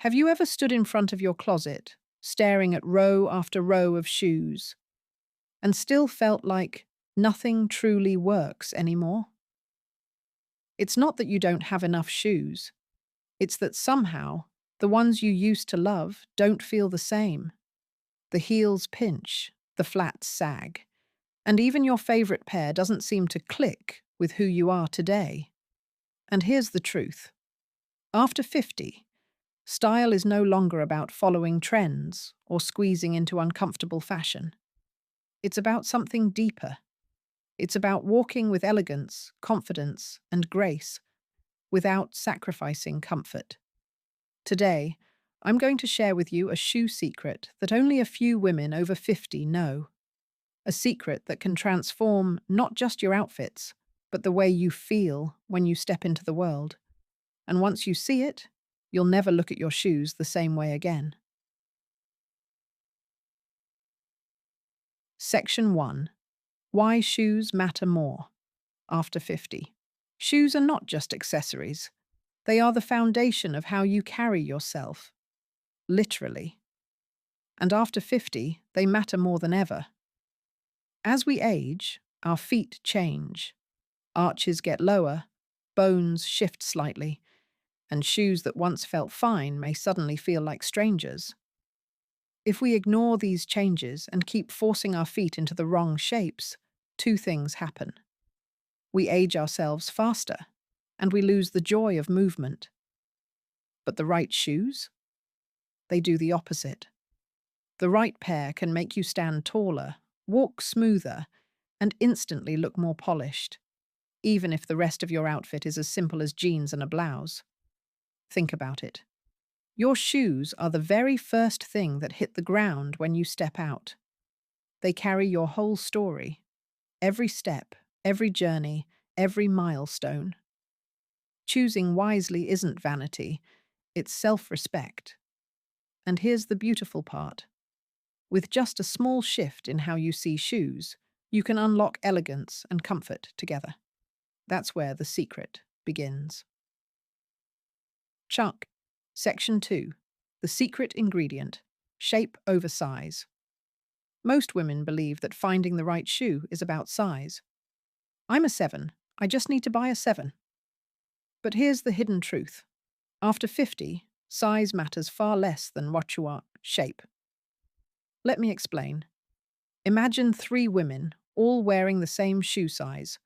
Have you ever stood in front of your closet, staring at row after row of shoes, and still felt like nothing truly works anymore? It's not that you don't have enough shoes, it's that somehow the ones you used to love don't feel the same. The heels pinch, the flats sag, and even your favorite pair doesn't seem to click with who you are today. And here's the truth. After 50, style is no longer about following trends or squeezing into uncomfortable fashion. It's about something deeper. It's about walking with elegance, confidence, and grace without sacrificing comfort. Today, I'm going to share with you a shoe secret that only a few women over 50 know. A secret that can transform not just your outfits, but the way you feel when you step into the world. And once you see it, you'll never look at your shoes the same way again. Section 1. Why shoes matter more after 50. Shoes are not just accessories. They are the foundation of how you carry yourself, literally. And after 50, they matter more than ever. As we age, our feet change. Arches get lower, bones shift slightly, and shoes that once felt fine may suddenly feel like strangers. If we ignore these changes and keep forcing our feet into the wrong shapes, two things happen. We age ourselves faster, and we lose the joy of movement. But the right shoes? They do the opposite. The right pair can make you stand taller, walk smoother, and instantly look more polished, even if the rest of your outfit is as simple as jeans and a blouse. Think about it. Your shoes are the very first thing that hit the ground when you step out. They carry your whole story, every step, every journey, every milestone. Choosing wisely isn't vanity, it's self-respect. And here's the beautiful part. With just a small shift in how you see shoes, you can unlock elegance and comfort together. That's where the secret begins. Chuck. Section 2. The secret ingredient. Shape over size. Most women believe that finding the right shoe is about size. I'm a 7. I just need to buy a 7. But here's the hidden truth. After 50, size matters far less than what you are, shape. Let me explain. Imagine 3 women, all wearing the same shoe size,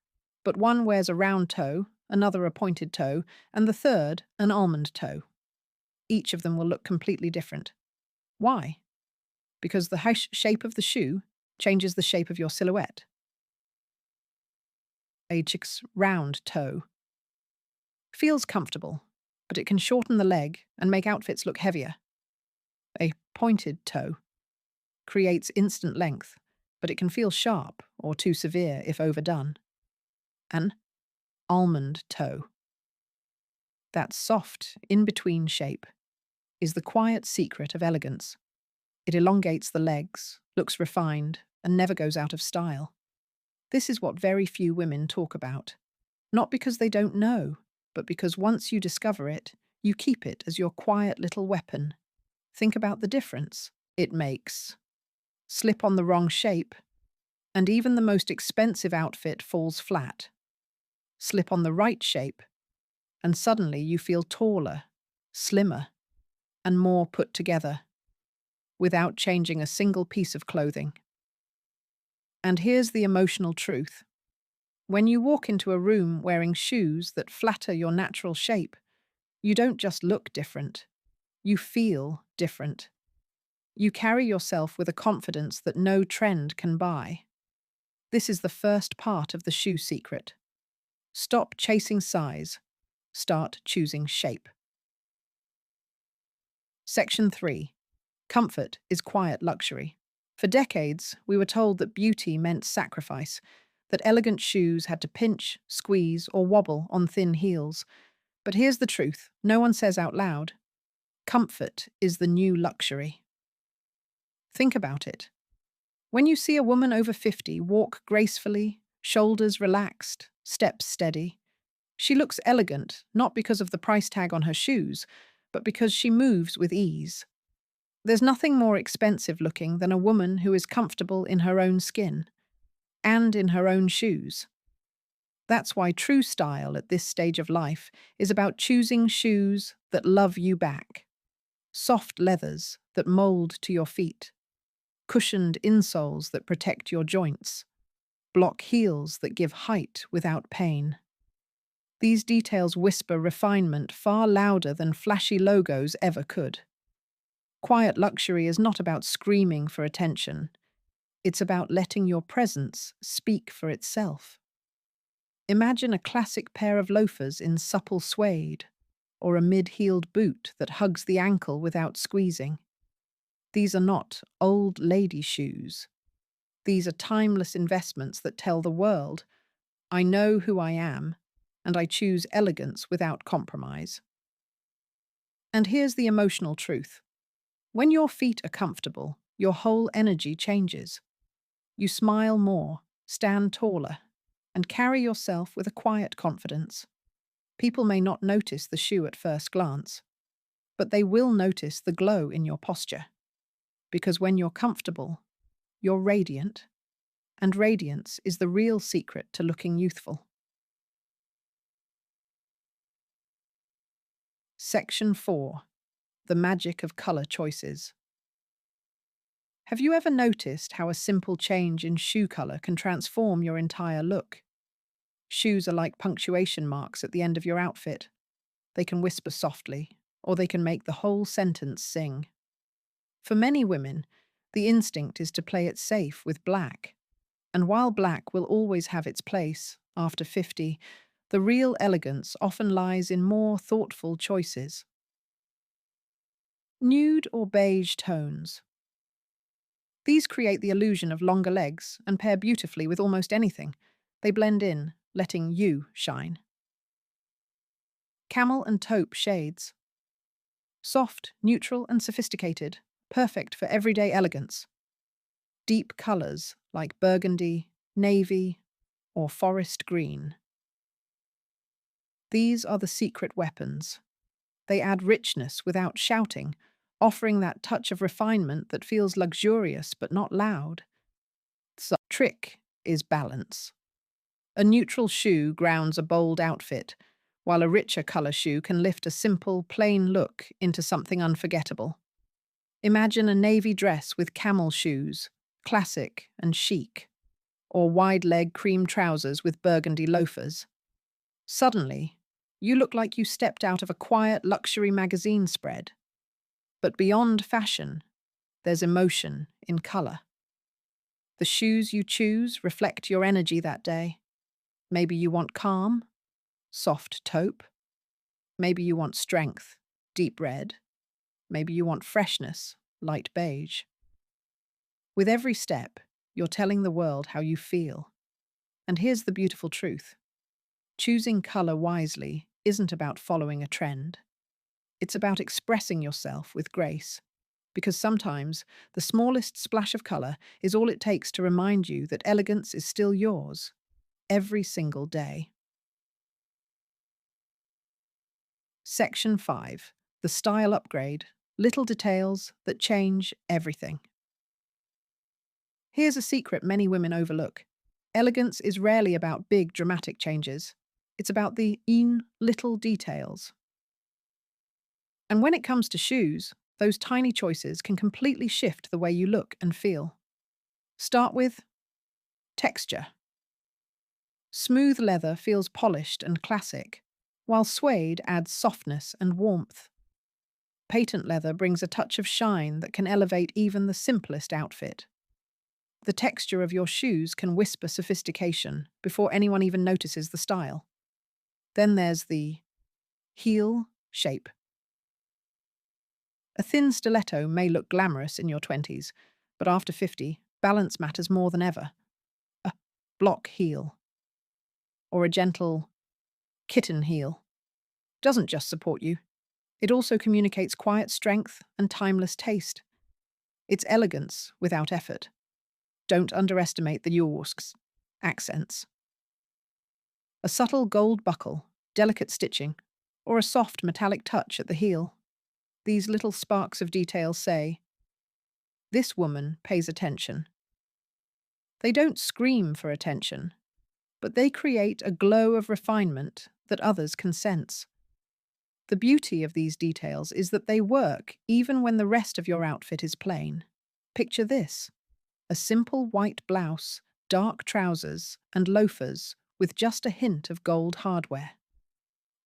but one wears a round toe, another a pointed toe, and the third an almond toe. Each of them will look completely different. Why? Because the shape of the shoe changes the shape of your silhouette. A chick's round toe feels comfortable, but it can shorten the leg and make outfits look heavier. A pointed toe creates instant length, but it can feel sharp or too severe if overdone. An almond toe, that soft, in-between shape, is the quiet secret of elegance. It elongates the legs, looks refined, and never goes out of style. This is what very few women talk about. Not because they don't know, but because once you discover it, you keep it as your quiet little weapon. Think about the difference it makes. Slip on the wrong shape, and even the most expensive outfit falls flat. Slip on the right shape, and suddenly you feel taller, slimmer, and more put together, without changing a single piece of clothing. And here's the emotional truth. When you walk into a room wearing shoes that flatter your natural shape, you don't just look different, you feel different. You carry yourself with a confidence that no trend can buy. This is the first part of the shoe secret. Stop chasing size, start choosing shape. Section 3. Comfort is quiet luxury. For decades, we were told that beauty meant sacrifice, that elegant shoes had to pinch, squeeze, or wobble on thin heels. But here's the truth no one says out loud. Comfort is the new luxury. Think about it. When you see a woman over 50 walk gracefully, shoulders relaxed, steps steady, she looks elegant not because of the price tag on her shoes, but because she moves with ease. There's nothing more expensive looking than a woman who is comfortable in her own skin and in her own shoes. That's why true style at this stage of life is about choosing shoes that love you back. Soft leathers that mold to your feet, cushioned insoles that protect your joints, block heels that give height without pain. These details whisper refinement far louder than flashy logos ever could. Quiet luxury is not about screaming for attention. It's about letting your presence speak for itself. Imagine a classic pair of loafers in supple suede, or a mid-heeled boot that hugs the ankle without squeezing. These are not old lady shoes. These are timeless investments that tell the world, I know who I am, and I choose elegance without compromise. And here's the emotional truth. When your feet are comfortable, your whole energy changes. You smile more, stand taller, and carry yourself with a quiet confidence. People may not notice the shoe at first glance, but they will notice the glow in your posture. Because when you're comfortable, you're radiant, and radiance is the real secret to looking youthful. Section 4. The magic of color choices. Have you ever noticed how a simple change in shoe color can transform your entire look? Shoes are like punctuation marks at the end of your outfit. They can whisper softly, or they can make the whole sentence sing. For many women, the instinct is to play it safe with black. And while black will always have its place, after 50, the real elegance often lies in more thoughtful choices. Nude or beige tones. These create the illusion of longer legs and pair beautifully with almost anything. They blend in, letting you shine. Camel and taupe shades. Soft, neutral, and sophisticated, perfect for everyday elegance. Deep colors like burgundy, navy, or forest green. These are the secret weapons. They add richness without shouting, offering that touch of refinement that feels luxurious but not loud. The trick is balance. A neutral shoe grounds a bold outfit, while a richer color shoe can lift a simple, plain look into something unforgettable. Imagine a navy dress with camel shoes, classic and chic, or wide-leg cream trousers with burgundy loafers. Suddenly, you look like you stepped out of a quiet luxury magazine spread. But beyond fashion, there's emotion in color. The shoes you choose reflect your energy that day. Maybe you want calm, soft taupe. Maybe you want strength, deep red. Maybe you want freshness, light beige. With every step, you're telling the world how you feel. And here's the beautiful truth. Choosing color wisely isn't about following a trend. It's about expressing yourself with grace. Because sometimes the smallest splash of color is all it takes to remind you that elegance is still yours, every single day. Section 5. The style upgrade. Little details that change everything. Here's a secret many women overlook. Elegance is rarely about big, dramatic changes. It's about the little details. And when it comes to shoes, those tiny choices can completely shift the way you look and feel. Start with texture. Smooth leather feels polished and classic, while suede adds softness and warmth. Patent leather brings a touch of shine that can elevate even the simplest outfit. The texture of your shoes can whisper sophistication before anyone even notices the style. Then there's the heel shape. A thin stiletto may look glamorous in your 20s, but after 50, balance matters more than ever. A block heel, or a gentle kitten heel, doesn't just support you. It also communicates quiet strength and timeless taste. It's elegance without effort. Don't underestimate the nuances, accents. A subtle gold buckle, delicate stitching, or a soft metallic touch at the heel. These little sparks of detail say, "This woman pays attention." They don't scream for attention, but they create a glow of refinement that others can sense. The beauty of these details is that they work even when the rest of your outfit is plain. Picture this: a simple white blouse, dark trousers, and loafers with just a hint of gold hardware.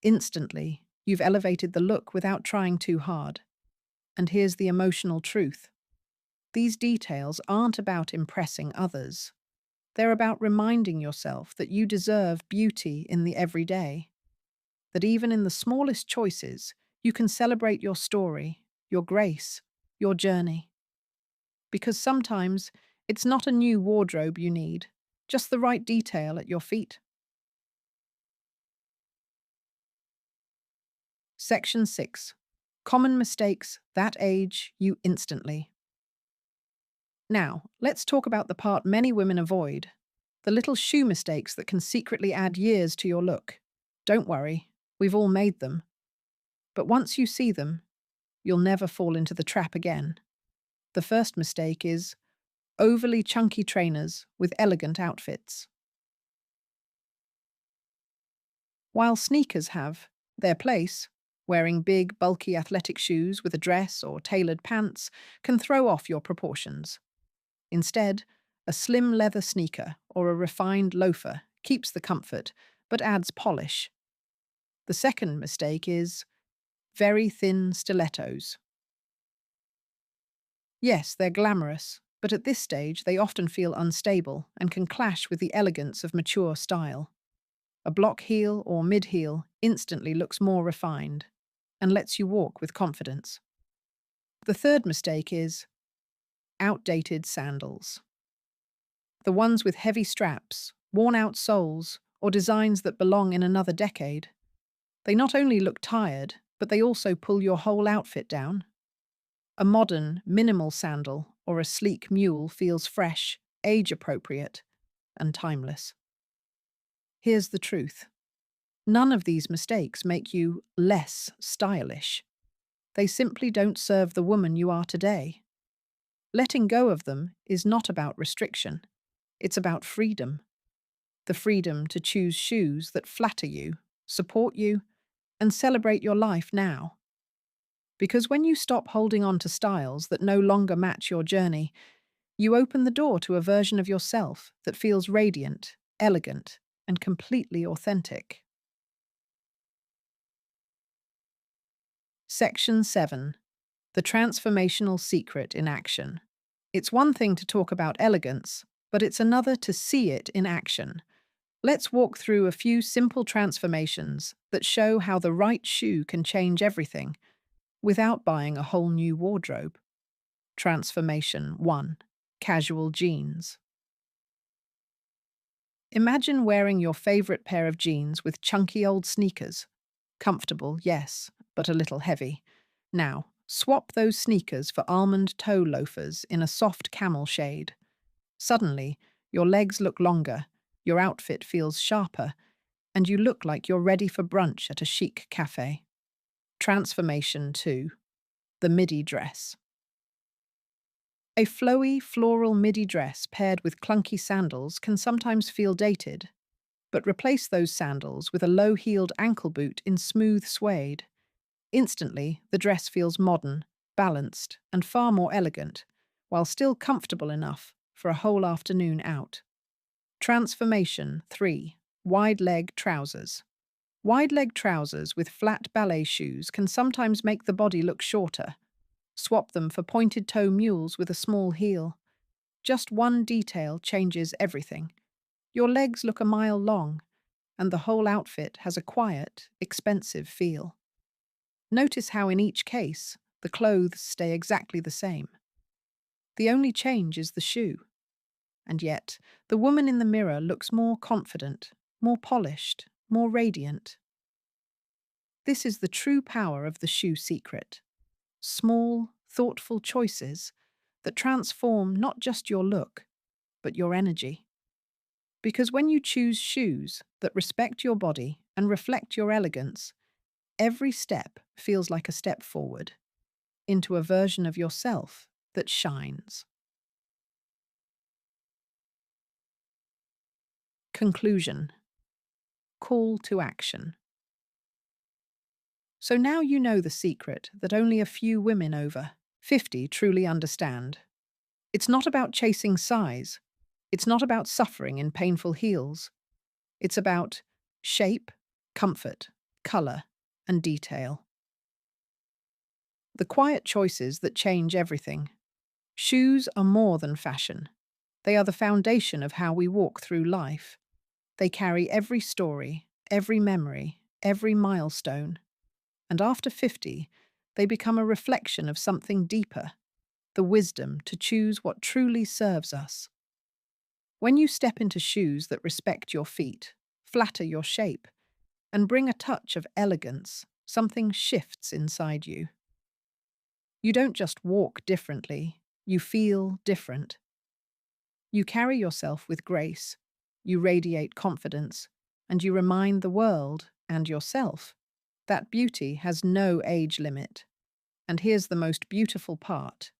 Instantly, you've elevated the look without trying too hard. And here's the emotional truth: these details aren't about impressing others. They're about reminding yourself that you deserve beauty in the everyday, that even in the smallest choices, you can celebrate your story, your grace, your journey. Because sometimes it's not a new wardrobe you need, just the right detail at your feet. Section 6. Common mistakes that age you instantly. Now, let's talk about the part many women avoid: the little shoe mistakes that can secretly add years to your look. Don't worry, we've all made them. But once you see them, you'll never fall into the trap again. The first mistake is overly chunky trainers with elegant outfits. While sneakers have their place, wearing big, bulky athletic shoes with a dress or tailored pants can throw off your proportions. Instead, a slim leather sneaker or a refined loafer keeps the comfort but adds polish. The second mistake is very thin stilettos. Yes, they're glamorous, but at this stage they often feel unstable and can clash with the elegance of mature style. A block heel or mid heel instantly looks more refined and lets you walk with confidence. The third mistake is outdated sandals. The ones with heavy straps, worn out soles, or designs that belong in another decade. They not only look tired, but they also pull your whole outfit down. A modern, minimal sandal or a sleek mule feels fresh, age-appropriate, and timeless. Here's the truth: none of these mistakes make you less stylish. They simply don't serve the woman you are today. Letting go of them is not about restriction. It's about freedom. The freedom to choose shoes that flatter you, support you, and celebrate your life now. Because when you stop holding on to styles that no longer match your journey, you open the door to a version of yourself that feels radiant, elegant, and completely authentic. Section 7. The transformational secret in action. It's one thing to talk about elegance, but it's another to see it in action. Let's walk through a few simple transformations that show how the right shoe can change everything without buying a whole new wardrobe. Transformation 1. Casual jeans. Imagine wearing your favorite pair of jeans with chunky old sneakers. Comfortable, yes, but a little heavy. Now, swap those sneakers for almond toe loafers in a soft camel shade. Suddenly, your legs look longer, your outfit feels sharper, and you look like you're ready for brunch at a chic cafe. Transformation 2. The midi dress. A flowy, floral midi dress paired with clunky sandals can sometimes feel dated, but replace those sandals with a low-heeled ankle boot in smooth suede. Instantly, the dress feels modern, balanced, and far more elegant, while still comfortable enough for a whole afternoon out. Transformation 3. Wide-leg trousers. Wide-leg trousers with flat ballet shoes can sometimes make the body look shorter. Swap them for pointed-toe mules with a small heel. Just one detail changes everything. Your legs look a mile long, and the whole outfit has a quiet, expensive feel. Notice how in each case, the clothes stay exactly the same. The only change is the shoe. And yet, the woman in the mirror looks more confident, more polished, more radiant. This is the true power of the shoe secret. Small, thoughtful choices that transform not just your look, but your energy. Because when you choose shoes that respect your body and reflect your elegance, every step feels like a step forward. into a version of yourself that shines. Conclusion. Call to action. So now you know the secret that only a few women over 50 truly understand. It's not about chasing size. It's not about suffering in painful heels. It's about shape, comfort, color, and detail. The quiet choices that change everything. Shoes are more than fashion. They are the foundation of how we walk through life. They carry every story, every memory, every milestone. And after 50, they become a reflection of something deeper, the wisdom to choose what truly serves us. When you step into shoes that respect your feet, flatter your shape, and bring a touch of elegance, something shifts inside you. You don't just walk differently, you feel different. You carry yourself with grace, you radiate confidence, and you remind the world and yourself that beauty has no age limit. And here's the most beautiful part.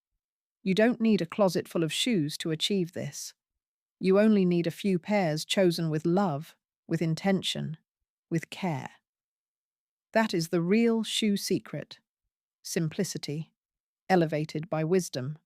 You don't need a closet full of shoes to achieve this. You only need a few pairs chosen with love, with intention, with care. That is the real shoe secret. Simplicity, elevated by wisdom.